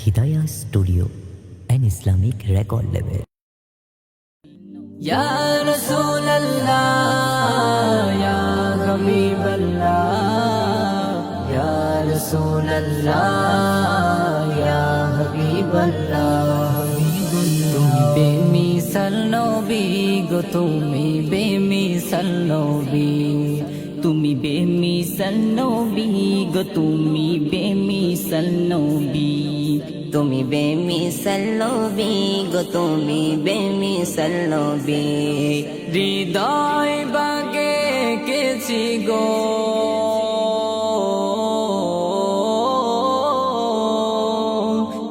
Hidayah Studio, an Islamic record label. Ya Rasulallah, Ya Habiballah, Ya Rasulallah, Ya Habiballah. তুমি বেমিসাল নবী গো, তুমি বেমিসাল নবী, তুমি বেমিসাল নবী গো, তুমি বেমিসাল নবী, তুমি বেমিসাল নবী গো, তুমি বেমিসাল নবী। হৃদয় বাগে কেছি গো,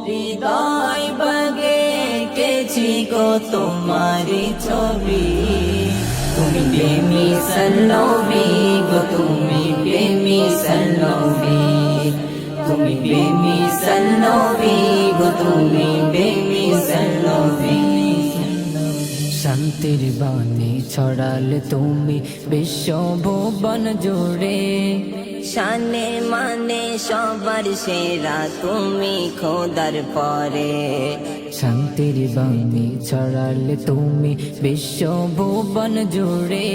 হৃদয় বাগে কেছি গো তোমারি ছবি। তুমি বেমিসাল নবী গো, তুমি বেমিসাল নবী, তুমি বেমিসাল নবী গো, তুমি বেমিসাল নবী। শান্তির বাণী ছড়ালে তুমি বিশ্ব ভুবন জুড়ে, শানে মানে সবার সেরা তুমি খোদার পরে। শান্তির বাণী ছড়ালে তুমি বিশ্ব ভুবন জুড়ে,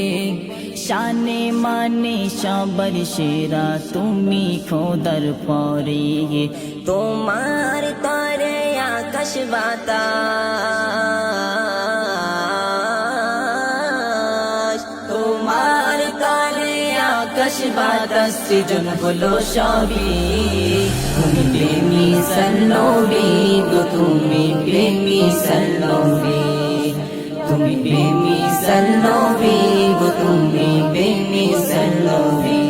শানে মানে সবার সেরা তুমি খোদার পরে। তোমার তরে আকাশ বাতাস, তোমার তরে আকাশ বাতাস সৃজন হলো সবই। তুমি বেমিসাল নবী গো, তুমি বেমিসাল নবী, তুমি বেমিসাল নবী গো, তুমি বেমিসাল নবী।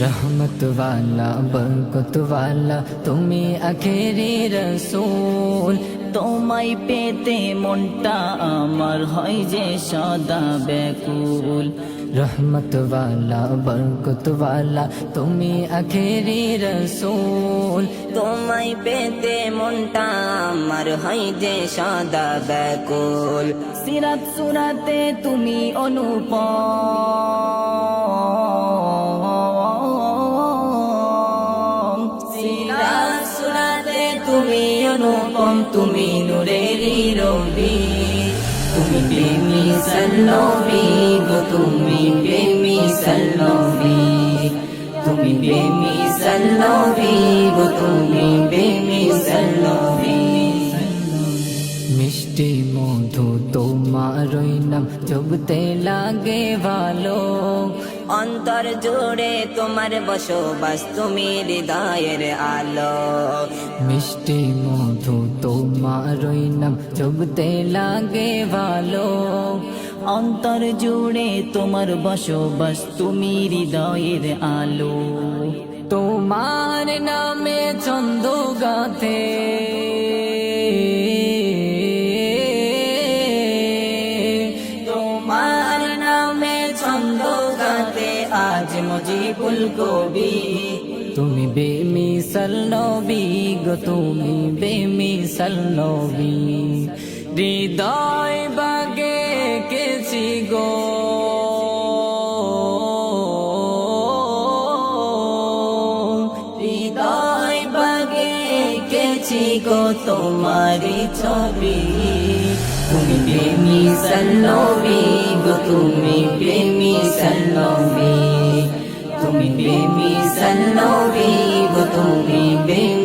रहमत वाला बरकत वाला তুমি আখেরি রসূল, তোমায় পেতে মনটা আমার হয় যে সদা ব্যাকুল। রহমত वाला বরকত वाला তুমি আখেরি রসূল, তোমায় পেতে মনটা আমার হয় যে সদা ব্যাকুল। সিরাত সুরাতে তুমি অনুপম, সিরাত সুরাতে তুমি অনুপম, তুমি নূরেরই রবি। তুমি বেমিসাল নবী গো, তুমি বেমিসাল নবী, তুমি বেমিসাল নবী গো, তুমি বেমিসাল নবী। মিষ্টি মধু তোমার নাম জপতে লাগে ভালো, অন্তর জুড়ে তোমার বসবাস, তুমি হৃদয়ের আলো। মিষ্টি মধু তোমার নাম জপতে লাগে ভালো, অন্তর জুড়ে তোমার বসবাস, তুমি হৃদয়ের আলো। তোমার নামে ছন্দ গাথে আজ মুজিবুল কবি। তুমি বেমিসাল নবী গো, তুমি বেমিসাল নবী, হৃদয় বাগে কেছি গো, হৃদয় বাগে কেছি গো তোমারি ছবি। তুমি বেমিসাল নবী গো, তুমি বেমিসাল নবী, তুমি বেমিসাল নবী গো, তুমি বেমিসাল